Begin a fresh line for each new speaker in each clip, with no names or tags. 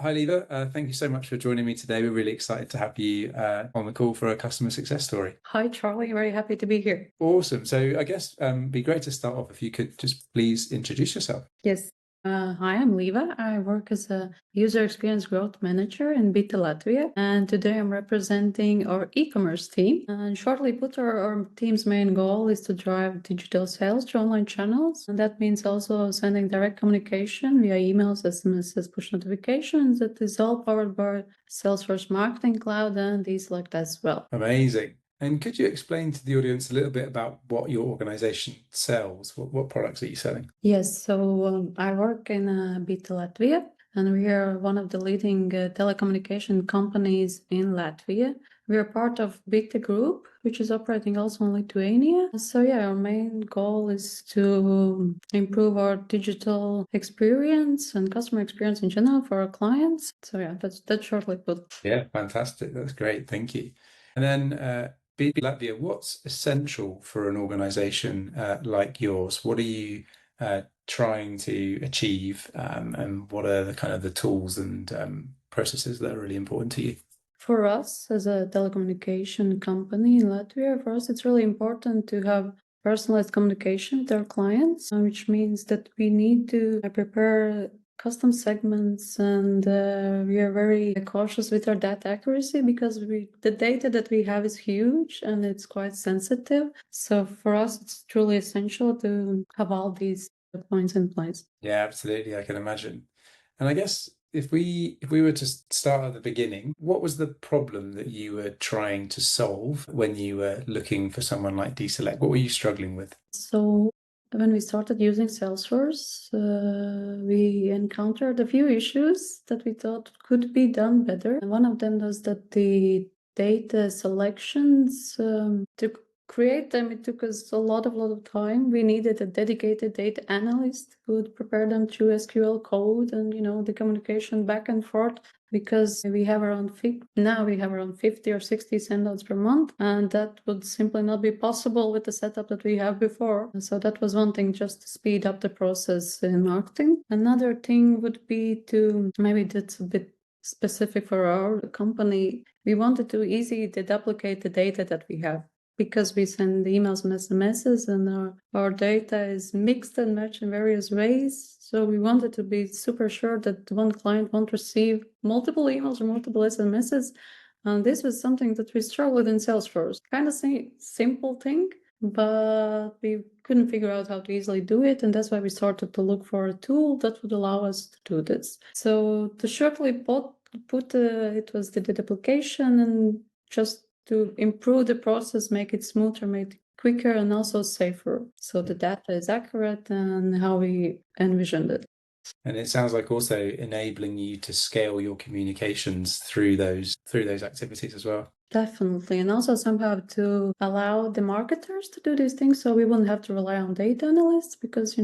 Hi, Leva. Thank you so much for joining me today. We're really excited to have you on the call for a customer success story.
Hi, Charlie. Very happy to be here.
Awesome. So I guess it'd be great to start off if you could just please introduce yourself.
Yes. Hi, I'm Leva. I work as a user experience growth manager in Latvija, and today I'm representing our e-commerce team. And shortly put, our team's main goal is to drive digital sales to online channels, and that means also sending direct communication via emails, SMSs, push notifications. That is all powered by Salesforce Marketing Cloud and DESelect as well.
Amazing. And could you explain to the audience a little bit about what your organization sells? What products are you selling?
Yes, so I work in Latvija, and we are one of the leading telecommunication companies in Latvia. We are part of BT Group, which is operating also in Lithuania. So yeah, our main goal is to improve our digital experience and customer experience in general for our clients. So yeah, that's shortly put.
Yeah, fantastic. That's great. Thank you. And then BT Latvia, what's essential for an organization like yours? What are you trying to achieve, and what are the kind of the tools and processes that are really important to you?
For us, as a telecommunication company in Latvia, for us it's really important to have personalized communication with our clients, which means that we need to prepare custom segments, and we are very cautious with our data accuracy because the data that we have is huge and it's quite sensitive. So for us, it's truly essential to have all these points in place.
Yeah, absolutely. I can imagine. And I guess if we were to start at the beginning, what was the problem that you were trying to solve when you were looking for someone like DESelect? What were you struggling with?
So when we started using Salesforce, we encountered a few issues that we thought could be done better. And one of them was that the data selections, to create them, it took us a lot of time. We needed a dedicated data analyst who would prepare them through SQL code and, the communication back and forth, because we have around 50 or 60 sendouts per month, and that would simply not be possible with the setup that we have before. So that was one thing, just to speed up the process in marketing. Another thing would be to, maybe that's a bit specific for our company, we wanted to easily duplicate the data that we have, because we send emails and SMSs, and our data is mixed and matched in various ways. So we wanted to be super sure that one client won't receive multiple emails or multiple SMSs. And this was something that we struggled in Salesforce. Kind of simple thing, but we couldn't figure out how to easily do it. And that's why we started to look for a tool that would allow us to do this. So to shortly put it was the duplication, and just to improve the process, make it smoother, make it quicker, and also safer. So the data is accurate and how we envisioned it.
And it sounds like also enabling you to scale your communications through those activities as well.
Definitely. And also somehow to allow the marketers to do these things, so we wouldn't have to rely on data analysts, because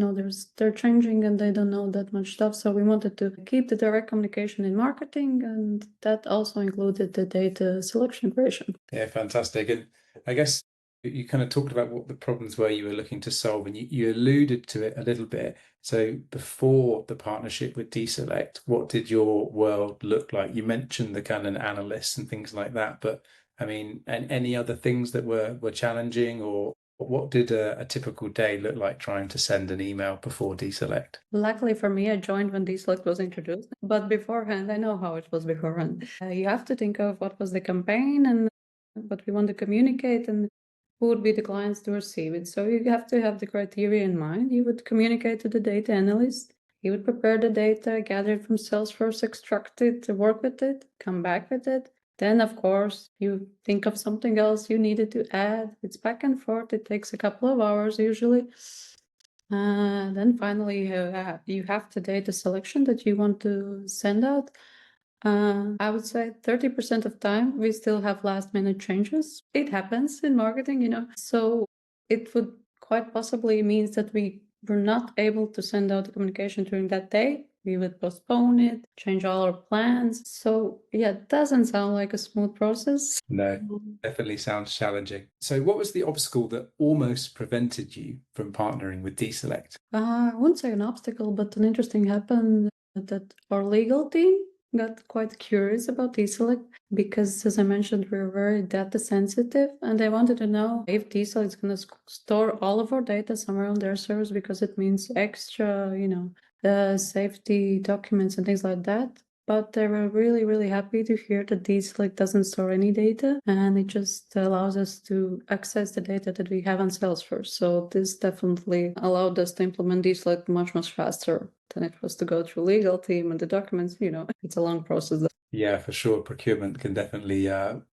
they're changing and they don't know that much stuff. So we wanted to keep the direct communication in marketing, and that also included the data selection creation.
Yeah, fantastic. And I guess you kind of talked about what the problems were you were looking to solve, and you alluded to it a little bit. So before the partnership with DESelect, what did your world look like? You mentioned the kind of analysts and things like that, but I mean, and any other things that were challenging, or what did a typical day look like trying to send an email before DESelect?
Luckily for me, I joined when DESelect was introduced, but beforehand, I know how it was beforehand. You have to think of what was the campaign and what we want to communicate, and who would be the clients to receive it. So you have to have the criteria in mind. You would communicate to the data analyst. He would prepare the data, gather it from Salesforce, extract it, work with it, come back with it. Then, of course, you think of something else you needed to add. It's back and forth. It takes a couple of hours usually. Then finally, you have the data selection that you want to send out. I would say 30% of time we still have last minute changes. It happens in marketing, so it would quite possibly means that we were not able to send out the communication during that day. We would postpone it, change all our plans. So yeah, it doesn't sound like a smooth process.
No, definitely sounds challenging. So what was the obstacle that almost prevented you from partnering with DESelect?
I wouldn't say an obstacle, but an interesting happened that our legal team got quite curious about DESelect because, as I mentioned, we're very data sensitive, and I wanted to know if DESelect is going to store all of our data somewhere on their servers because it means extra, the safety documents and things like that. But they were really, really happy to hear that DESelect doesn't store any data, and it just allows us to access the data that we have on Salesforce. So this definitely allowed us to implement DESelect much, much faster than it was to go through legal team and the documents. It's a long process.
Yeah, for sure. Procurement can definitely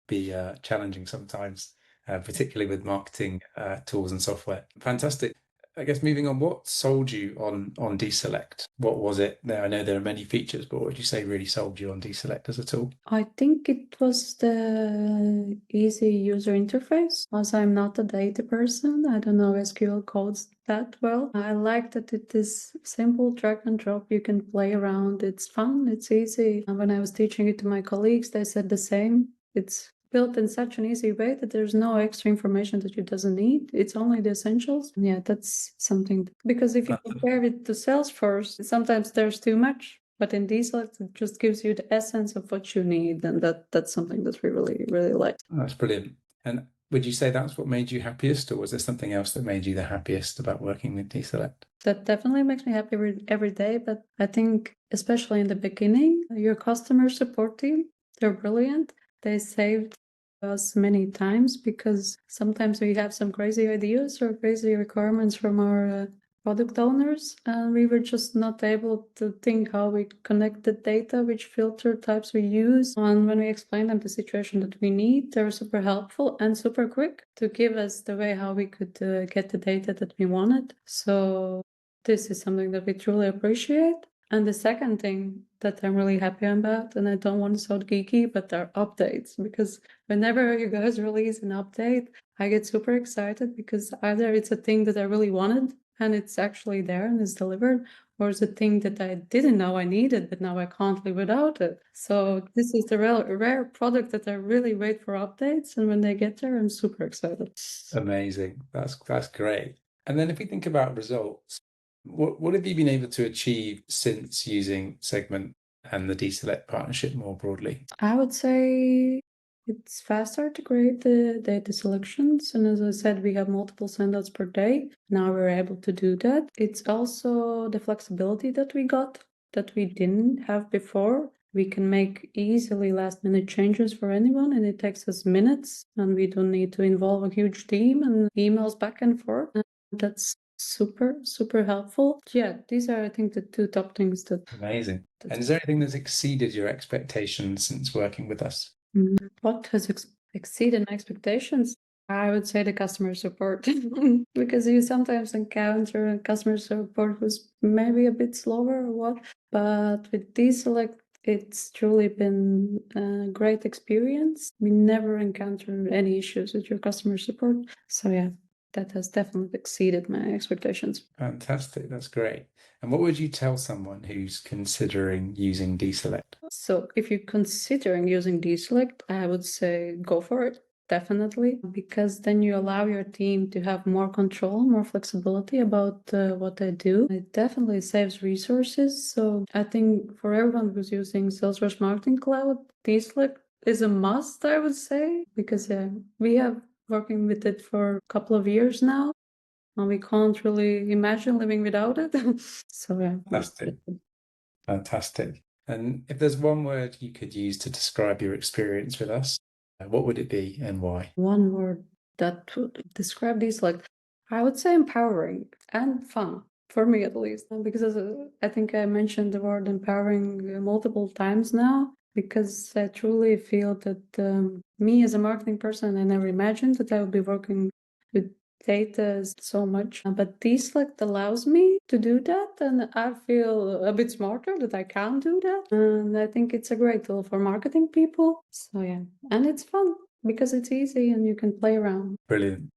be challenging sometimes, particularly with marketing tools and software. Fantastic. I guess moving on, what sold you on DESelect? What was it there? I know there are many features, but what would you say really sold you on DESelect as a tool?
I think it was the easy user interface. As I'm not a data person, I don't know SQL codes that well. I like that it is simple, drag and drop. You can play around. It's fun. It's easy. And when I was teaching it to my colleagues, they said the same. It's built in such an easy way that there's no extra information that you doesn't need. It's only the essentials. Yeah, that's something. Because if you compare it to Salesforce, sometimes there's too much. But in DESelect, it just gives you the essence of what you need, and that's something that we really, really like.
That's brilliant. And would you say that's what made you happiest, or was there something else that made you the happiest about working with DESelect?
That definitely makes me happy every day, but I think especially in the beginning, your customer support team, they're brilliant. They saved us many times because sometimes we have some crazy ideas or crazy requirements from our product owners, and we were just not able to think how we connect the data, which filter types we use. And when we explained them the situation that we need, they were super helpful and super quick to give us the way how we could get the data that we wanted. So this is something that we truly appreciate. And the second thing that I'm really happy about, and I don't want to sound geeky, but are updates, because whenever you guys release an update, I get super excited because either it's a thing that I really wanted and it's actually there and it's delivered, or it's a thing that I didn't know I needed, but now I can't live without it. So this is the rare product that I really wait for updates, and when they get there, I'm super excited.
Amazing. That's great. And then if we think about results, what have you been able to achieve since using Segment and the DESelect partnership more broadly?
I would say it's faster to create the data selections. And as I said, we have multiple sendouts per day. Now we're able to do that. It's also the flexibility that we got that we didn't have before. We can make easily last minute changes for anyone, and it takes us minutes, and we don't need to involve a huge team and emails back and forth. And that's super, super helpful. Yeah, these are, I think, the two top things that.
Amazing. And is there anything that's exceeded your expectations since working with us?
What has exceeded my expectations? I would say the customer support, because you sometimes encounter a customer support who's maybe a bit slower or what. But with DESelect, it's truly been a great experience. We never encounter any issues with your customer support. So yeah, that has definitely exceeded my expectations.
Fantastic. That's great. And what would you tell someone who's considering using DESelect?
So if you're considering using DESelect, I would say go for it. Definitely, because then you allow your team to have more control, more flexibility about what they do. It definitely saves resources. So I think for everyone who's using Salesforce Marketing Cloud, DESelect is a must, I would say, because we have working with it for a couple of years now, and we can't really imagine living without it. So yeah.
Fantastic. Fantastic. And if there's one word you could use to describe your experience with us, what would it be and why?
One word that would describe DESelect, I would say empowering and fun, for me at least. Because I think I mentioned the word empowering multiple times now, because I truly feel that me as a marketing person, I never imagined that I would be working with data so much. But DESelect allows me to do that, and I feel a bit smarter that I can do that. And I think it's a great tool for marketing people. So yeah, and it's fun because it's easy and you can play around.
Brilliant.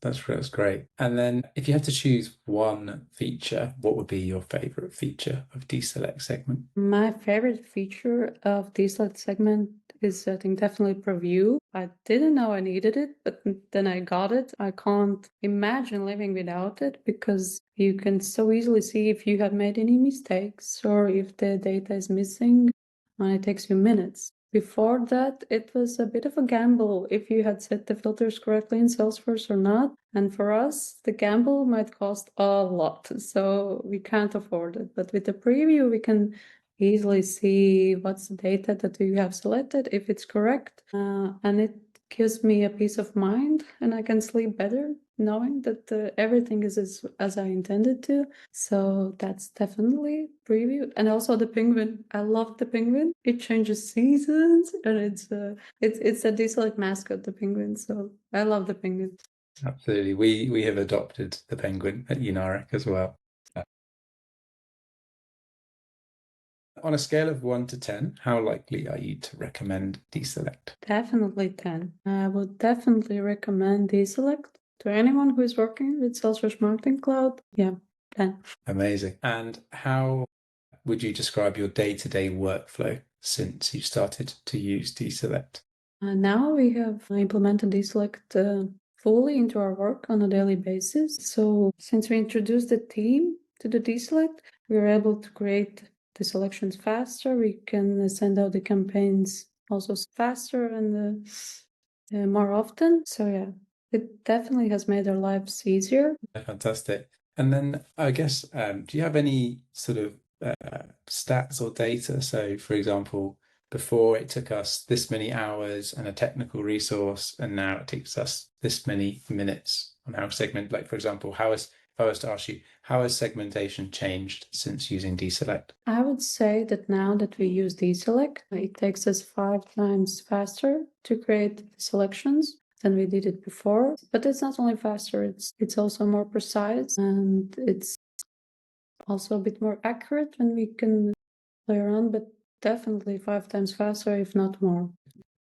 That's great. And then if you had to choose one feature, what would be your favorite feature of DESelect Segment?
My favorite feature of DESelect Segment is, I think, definitely preview. I didn't know I needed it, but then I got it. I can't imagine living without it because you can so easily see if you have made any mistakes or if the data is missing. and it takes you minutes. Before that, it was a bit of a gamble if you had set the filters correctly in Salesforce or not. And for us, the gamble might cost a lot, so we can't afford it. But with the preview, we can easily see what's the data that we have selected, if it's correct, and it gives me a peace of mind, and I can sleep better knowing that everything is as I intended to. So that's definitely preview. And also the penguin. I love the penguin. It changes seasons, and it's a DESelect mascot, the penguin. So I love the penguin.
Absolutely. We have adopted the penguin at Unarek as well. On a scale of 1 to 10, how likely are you to recommend DESelect?
Definitely 10. I would definitely recommend DESelect to anyone who is working with Salesforce Marketing Cloud. Yeah, 10.
Amazing. And how would you describe your day-to-day workflow since you started to use DESelect?
Now we have implemented DESelect fully into our work on a daily basis. So since we introduced the team to the DESelect, we were able to create the selections faster. We can send out the campaigns also faster and more often. So yeah, it definitely has made our lives easier.
Fantastic. And then I guess, do you have any sort of stats or data? So, for example, before it took us this many hours and a technical resource, and now it takes us this many minutes on how segment, like, for example, if I was to ask you, how has segmentation changed since using DESelect?
I would say that now that we use DESelect, it takes us 5 times faster to create the selections than we did it before. But it's not only faster, it's also more precise, and it's also a bit more accurate when we can play around, but definitely 5 times faster, if not more.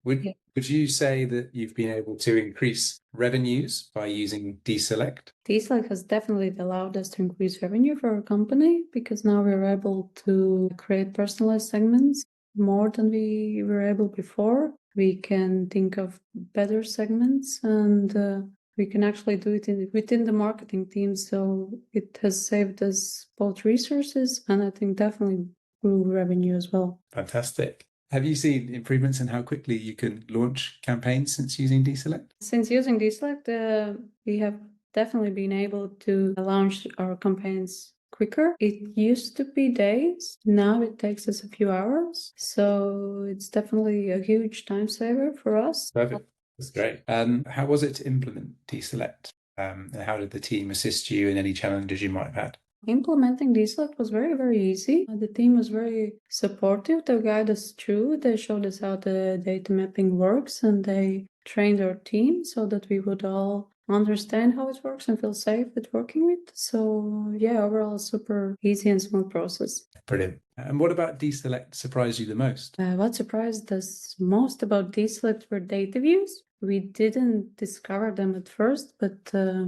Would you say that you've been able to increase revenues by using DESelect?
DESelect has definitely allowed us to increase revenue for our company, because now we're able to create personalized segments more than we were able before. We can think of better segments, and we can actually do it within the marketing team. So it has saved us both resources and I think definitely grew revenue as well.
Fantastic. Have you seen improvements in how quickly you can launch campaigns since using DESelect?
Since using DESelect, we have definitely been able to launch our campaigns quicker. It used to be days. Now it takes us a few hours. So it's definitely a huge time saver for us.
Perfect. That's great. How was it to implement DESelect? And how did the team assist you in any challenges you might have had?
Implementing DESelect was very, very easy. The team was very supportive. They guided us through. They showed us how the data mapping works, and they trained our team so that we would all understand how it works and feel safe with working with. So yeah, overall, super easy and smooth process.
Brilliant. And what about DESelect surprised you the most?
What surprised us most about DESelect were data views. We didn't discover them at first, but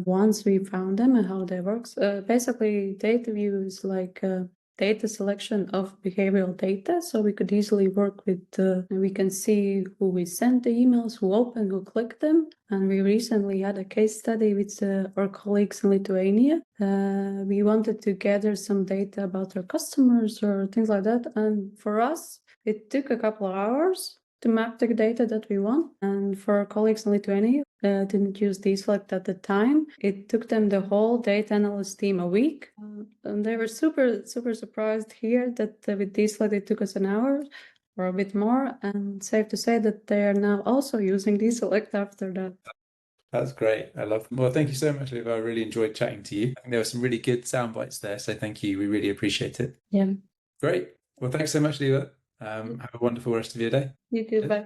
once we found them and how they work, basically data view is like data selection of behavioral data. So we could easily work with, we can see who we sent the emails, who opened, who clicked them. And we recently had a case study with our colleagues in Lithuania. We wanted to gather some data about our customers or things like that. And for us, it took a couple of hours to map the data that we want. And for our colleagues in Lithuania, didn't use DESelect at the time. It took them, the whole data analyst team, a week. And they were super, super surprised here that with DESelect it took us an hour or a bit more. And safe to say that they are now also using DESelect after that.
That's great. I love them. Well, thank you so much, Liv. I really enjoyed chatting to you. I think there were some really good sound bites there. So thank you. We really appreciate it.
Yeah.
Great. Well, thanks so much, Liva. Have a wonderful rest of your day.
You too. Bye.